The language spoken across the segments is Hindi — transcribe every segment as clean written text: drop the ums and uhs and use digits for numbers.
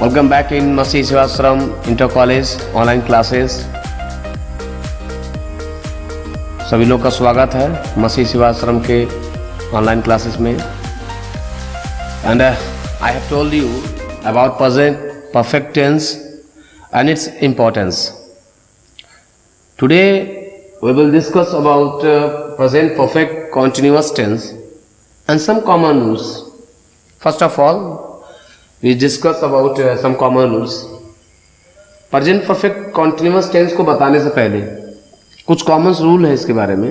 Welcome back in Masi Sivasram Inter College online classes. सभी लोग का स्वागत है मसी शिवाश्रम के ऑनलाइन क्लासेस में। And I have told you about present perfect tense and its importance. Today we will discuss about present perfect continuous tense and some common rules. First of all, we discuss about some common rules. Present perfect continuous tense को बताने से पहले कुछ कॉमन रूल है इसके बारे में।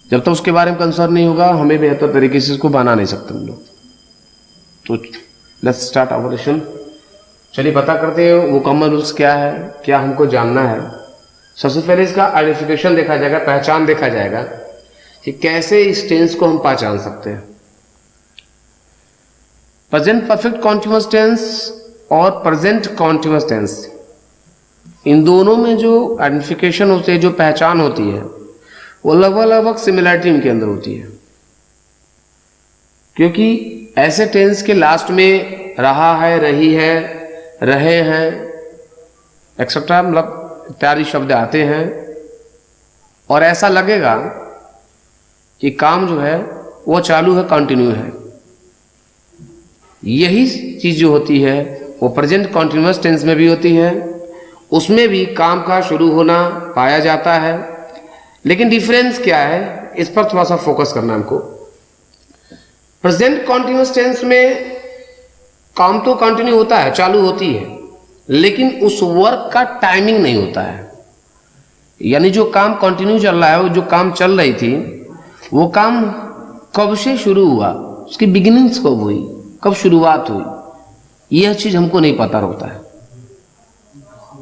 जब तक उसके बारे में कंसर्न नहीं होगा हमें बेहतर तरीके से इसको बना नहीं सकते हम लोग। तो लेट्स स्टार्ट आवर लेसन। चलिए पता करते हैं वो कॉमन रूल्स क्या है, क्या हमको जानना है। सबसे पहले इसका आइडेंटिफिकेशन देखा जाएगा, पहचान देखा जाएगा कि कैसे इस टेंस को हम पहचान सकते हैं। प्रेजेंट परफेक्ट कॉन्टिन्यूअस टेंस और प्रेजेंट कॉन्टिन्यूअस टेंस, इन दोनों में जो आइडेंटिफिकेशन होती है, जो पहचान होती है, वो लगभग सिमिलरिटी इनके अंदर होती है। क्योंकि ऐसे टेंस के लास्ट में रहा है, रही है, रहे हैं एक्सेट्रा मतलब इत्यादि शब्द आते हैं और ऐसा लगेगा कि काम जो है वो चालू है, कंटिन्यू है। यही चीज जो होती है वो प्रेजेंट कॉन्टिन्यूअस टेंस में भी होती है, उसमें भी काम का शुरू होना पाया जाता है। लेकिन डिफरेंस क्या है, इस पर थोड़ा सा फोकस करना हमको। प्रेजेंट कॉन्टिन्यूअस टेंस में काम तो कंटिन्यू होता है, चालू होती है, लेकिन उस वर्क का टाइमिंग नहीं होता है। यानी जो काम कंटिन्यू चल रहा है, वो जो काम चल रही थी, वो काम कब से शुरू हुआ, उसकी बिगिनिंग्स कब हुई, कब शुरुआत हुई, यह चीज हमको नहीं पता होता है।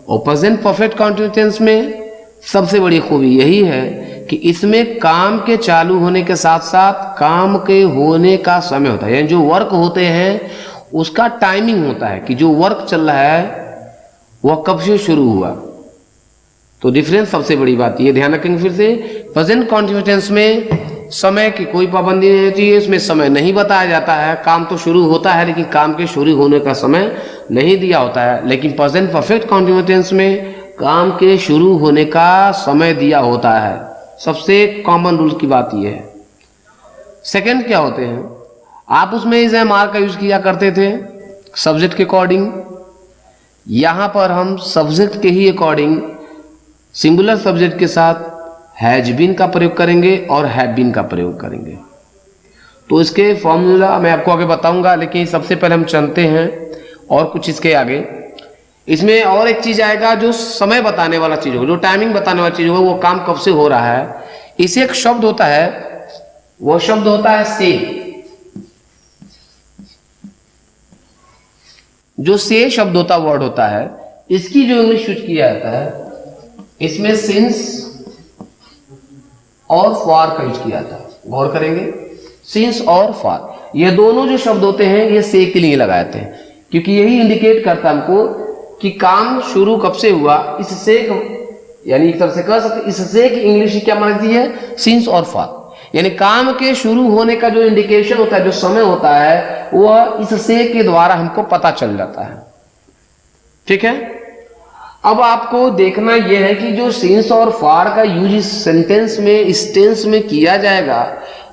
और प्रेजेंट परफेक्ट कंटिन्यूअस टेंस में सबसे बड़ी खूबी यही है कि इसमें काम के चालू होने के साथ साथ काम के होने का समय होता है। यानी जो वर्क होते हैं उसका टाइमिंग होता है कि जो वर्क चल रहा है वह कब से शुरू हुआ। तो डिफरेंस सबसे बड़ी बात ये ध्यान रखेंगे। फिर से प्रेजेंट कॉन्टिन्यूअस टेंस में समय की कोई पाबंदी नहीं होती है, इसमें समय नहीं बताया जाता है। काम तो शुरू होता है लेकिन काम के शुरू होने का समय नहीं दिया होता है। लेकिन प्रेजेंट परफेक्ट कॉन्टिन्यूअस टेंस में काम के शुरू होने का समय दिया होता है। सबसे कॉमन रूल की बात यह है। सेकेंड क्या होते हैं, आप उसमें इज एम आर का यूज किया करते थे सब्जेक्ट के अकॉर्डिंग। यहां पर हम सब्जेक्ट के ही अकॉर्डिंग सिंगुलर सब्जेक्ट के साथ हैज बीन का प्रयोग करेंगे और हैव बीन का प्रयोग करेंगे। तो इसके फॉर्मूला मैं आपको आगे बताऊंगा, लेकिन सबसे पहले हम चलते हैं और कुछ इसके आगे। इसमें और एक चीज आएगा जो समय बताने वाला चीज होगा, जो टाइमिंग बताने वाला चीज होगा, वो काम कब से हो रहा है। इसे एक शब्द होता है, वो शब्द होता है से। जो से शब्द होता वर्ड होता है, इसकी जो इंग्लिश यूज किया जाता है, इसमें सिंस और फॉर का यूज किया जाता है। गौर करेंगे, सिंस और फॉर ये दोनों जो शब्द होते हैं ये से के लिए लगाए जाते हैं, क्योंकि यही इंडिकेट करता है हमको कि काम शुरू कब से हुआ। इससे यानी एक तरह से कह सकते इससे की इंग्लिश क्या मानती है, सिंस और फॉर। यानी काम के शुरू होने का जो इंडिकेशन होता है, जो समय होता है, वह इससे के द्वारा हमको पता चल जाता है। ठीक है। अब आपको देखना यह है कि जो सिंस और फॉर का यूज इस सेंटेंस में, इस टेंस में किया जाएगा,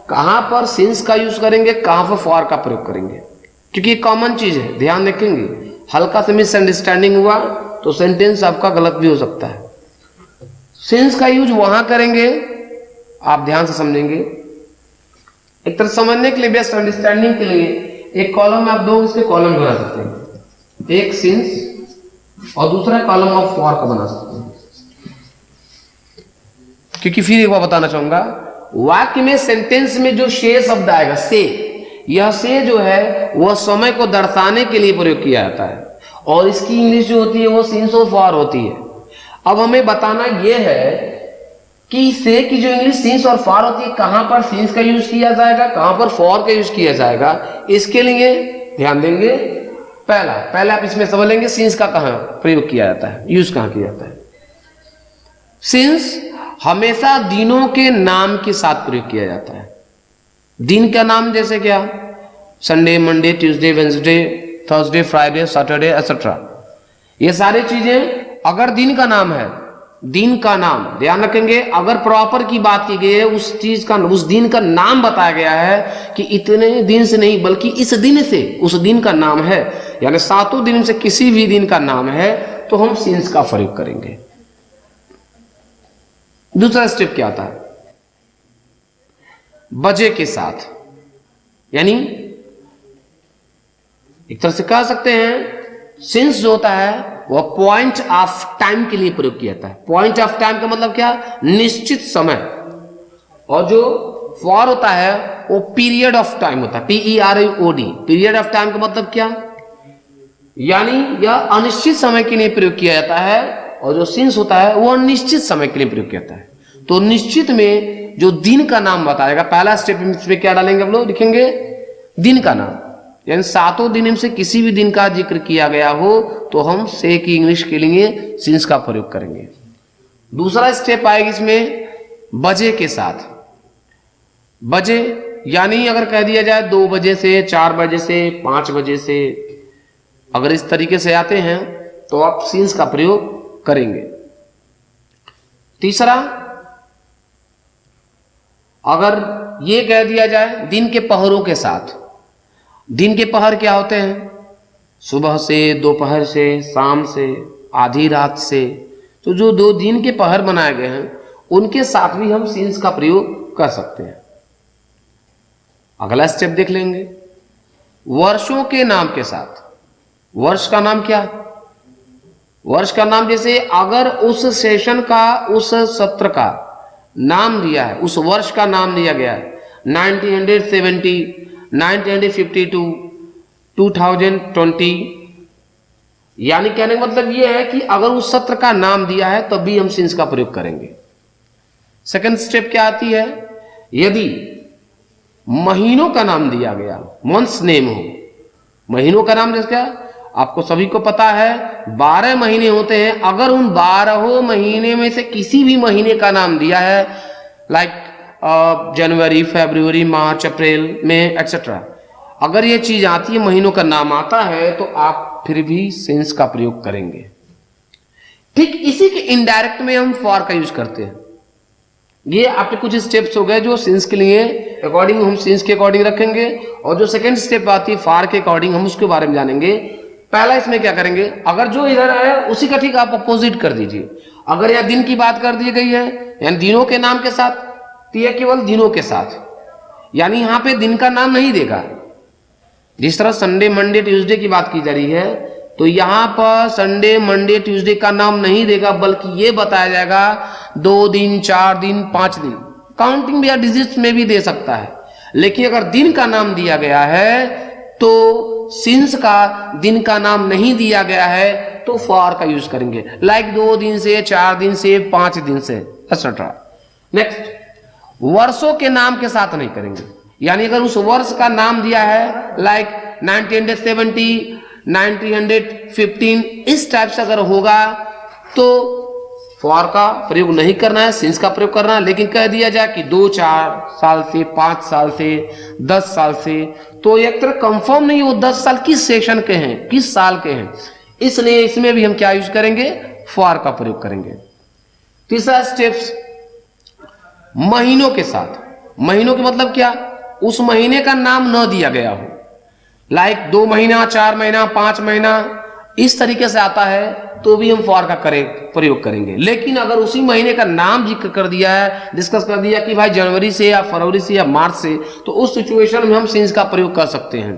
कहां पर सिंस का यूज करेंगे, कहां पर फॉर का प्रयोग करेंगे, क्योंकि कॉमन चीज है। ध्यान रखेंगे, हल्का से मिसअंडरस्टैंडिंग हुआ तो सेंटेंस आपका गलत भी हो सकता है। सिंस का यूज वहां करेंगे, आप ध्यान से समझेंगे। एक तरह समझने के लिए, बेस्ट अंडरस्टैंडिंग के लिए एक कॉलम आप दो, इसके कॉलम बना सकते हैं। एक सिंस और दूसरा कॉलम ऑफ फॉर का बना सकते हैं। क्योंकि फिर एक बार बताना चाहूंगा, वाक्य में सेंटेंस में जो से शब्द आएगा, से, यह से जो है वह समय को दर्शाने के लिए प्रयोग किया जाता है, और इसकी इंग्लिश जो होती है वो सिंस और फॉर होती है। अब हमें बताना यह है कि से की जो इंग्लिश सिंस और फॉर होती है, कहां पर सिंस का यूज किया जाएगा, कहां पर फॉर का यूज किया जाएगा। इसके लिए ध्यान देंगे, पहले आप इसमें समझ लेंगे सिंस का कहां प्रयोग किया जाता है, यूज कहां किया जाता है। सिंस हमेशा दिनों के नाम के साथ प्रयोग किया जाता है। दिन का नाम जैसे क्या, Sunday, Monday, Tuesday, Wednesday, Thursday, Friday, Saturday etcetera. ये सारी चीजें अगर दिन का नाम है, दिन का नाम ध्यान रखेंगे, अगर प्रॉपर की बात की गई है, उस चीज का, उस दिन का नाम बताया गया है कि इतने दिन से नहीं बल्कि इस दिन से, उस दिन का नाम है, यानी 7 दिन से किसी भी दिन का नाम है, तो हम सिंस का प्रयोग करेंगे। दूसरा स्टेप क्या आता है? बजे के साथ, यानी एक तरह से कह सकते हैं सिंस जो होता है वह पॉइंट ऑफ टाइम के लिए प्रयोग किया जाता है। पॉइंट ऑफ टाइम का मतलब क्या? निश्चित समय। और जो फॉर होता है वो पीरियड ऑफ टाइम होता है, PERIOD। पीरियड ऑफ टाइम का मतलब क्या? यानी यह अनिश्चित समय के लिए प्रयोग किया जाता है, और जो सिंस होता है वह निश्चित समय के लिए प्रयोग किया जाता है। तो निश्चित में जो दिन का नाम बताएगा, पहला स्टेप में क्या डालेंगे हम लोग? लिखेंगे दिन का नाम, यानी 7 दिन से किसी भी दिन का जिक्र किया गया हो तो हम से की इंग्लिश के लिए सिंस का प्रयोग करेंगे। दूसरा स्टेप आएगा इसमें बजे के साथ। बजे यानी अगर कह दिया जाए 2 बजे से, 4 बजे से, 5 बजे से, अगर इस तरीके से आते हैं तो आप सिंस का प्रयोग करेंगे। तीसरा, अगर ये कह दिया जाए दिन के पहरों के साथ। दिन के पहर क्या होते हैं? सुबह से, दोपहर से, शाम से, आधी रात से, तो जो 2 दिन के पहर बनाए गए हैं उनके साथ भी हम सिंस का प्रयोग कर सकते हैं। अगला स्टेप देख लेंगे वर्षों के नाम के साथ। वर्ष का नाम क्या? वर्ष का नाम जैसे अगर उस सेशन का, उस सत्र का नाम दिया है, उस वर्ष का नाम दिया गया है 1970, 1952, 2020, यानी कहने का मतलब यह है कि अगर उस सत्र का नाम दिया है तब भी हम सिंस का प्रयोग करेंगे। सेकंड स्टेप क्या आती है? यदि महीनों का नाम दिया गया, मंथ्स नेम हो, महीनों का नाम जैसे क्या आपको सभी को पता है 12 महीने होते हैं, अगर उन 12 महीने में से किसी भी महीने का नाम दिया है, लाइक जनवरी, फरवरी, मार्च, अप्रैल, मई एक्सेट्रा, अगर ये चीज आती है, महीनों का नाम आता है, तो आप फिर भी सिंस का प्रयोग करेंगे। ठीक इसी के इनडायरेक्ट में हम फॉर का यूज करते हैं। ये आपके कुछ स्टेप्स हो गए जो सिंस के लिए अकॉर्डिंग, हम सिंस के अकॉर्डिंग रखेंगे, और जो सेकंड स्टेप आती है फॉर के अकॉर्डिंग, हम उसके बारे में जानेंगे। पहला इसमें क्या करेंगे, अगर जो इधर है उसी का ठीक आप अपोजिट कर दीजिए। अगर यह दिन की बात कर दी गई है, यानी दिनों के नाम के साथ, तो यह केवल दिनों के साथ, यानी यहां पे दिन का नाम नहीं देगा। जिस तरह संडे, मंडे, ट्यूसडे की बात की जा रही है, तो यहां पर संडे, मंडे, ट्यूसडे का नाम नहीं देगा, बल्कि यह बताया जाएगा 2 दिन, 4 दिन, 5 दिन, काउंटिंग भी या डिजिट्स में भी दे सकता है। लेकिन अगर दिन का नाम दिया गया है तो सिंस का दिन का नाम नहीं दिया गया है तो फॉर का यूज करेंगे, लाइक 2 दिन से, 4 दिन से, 5 दिन से एक्सेट्रा। नेक्स्ट, वर्षों के नाम के साथ नहीं करेंगे, यानी अगर उस वर्ष का नाम दिया है लाइक 1970, 1915, इस टाइप से अगर होगा तो फॉर का प्रयोग नहीं करना है, सिंस का प्रयोग करना है। लेकिन कह दिया जाए कि 2-4 साल से, 5 साल से, 10 साल से, तो एक तरह कंफर्म नहीं वो 10 साल किस सेशन के हैं, किस साल के हैं, इसलिए इसमें भी हम क्या यूज करेंगे, फॉर का प्रयोग करेंगे। तीसरा स्टेप्स महीनों के साथ। महीनों के मतलब क्या, उस महीने का नाम न दिया गया हो, लाइक 2 महीना, 4 महीना, 5 महीना, इस तरीके से आता है तो भी हम फॉर का प्रयोग करेंगे। लेकिन अगर उसी महीने का नाम जिक्र कर दिया है, डिस्कस कर दिया कि भाई जनवरी से या फरवरी से या मार्च से, तो उस सिचुएशन में हम सिंस का प्रयोग कर सकते हैं।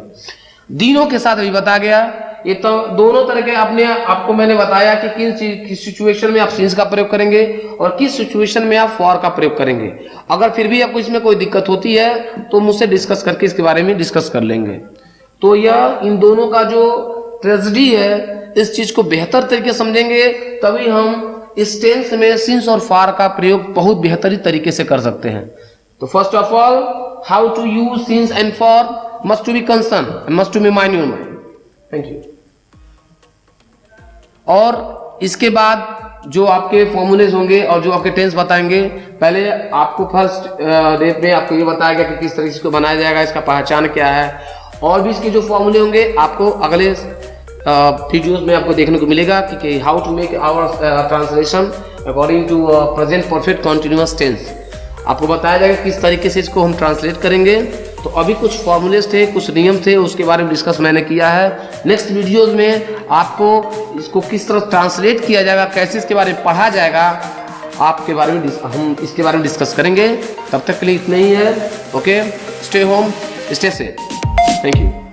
दिनों के साथ भी बता गया, ये तो दोनों तरह के आपको मैंने बताया कि किन सिचुएशन में आप सिंस का प्रयोग करेंगे और किस सिचुएशन में आप फॉर का प्रयोग करेंगे। अगर फिर भी आपको इसमें कोई दिक्कत होती है तो मुझसे डिस्कस करके इसके बारे में डिस्कस कर लेंगे। तो यह इन दोनों का जो ट्रेजेडी है, इस चीज को बेहतर तरीके समझेंगे तभी हम इस टेंस में सिंस और फॉर का प्रयोग बहुत बेहतरीन तरीके से कर सकते हैं। तो first of all, how to use since and for must to be concern, must to be mind your mind. Thank you. और इसके बाद जो आपके फॉर्मूलेज होंगे और जो आपके टेंस बताएंगे, पहले आपको फर्स्ट डेट में आपको ये बताया गया कि किस तरीके से बनाया जाएगा, इसका पहचान क्या है, और भी इसके जो फॉर्मूले होंगे आपको अगले वीडियोस में आपको देखने को मिलेगा कि how to make our translation according to present perfect continuous tense. आपको बताया जाएगा किस तरीके से इसको हम ट्रांसलेट करेंगे। तो अभी कुछ फॉर्मूलेस थे, कुछ नियम थे, उसके बारे में डिस्कस मैंने किया है। नेक्स्ट वीडियोस में आपको इसको किस तरह ट्रांसलेट किया जाएगा, कैसे इसके बारे में पढ़ा जाएगा, आपके बारे में हम इसके बारे में डिस्कस करेंगे। तब तक के लिए इतना ही है। Okay, stay home, stay safe, thank you.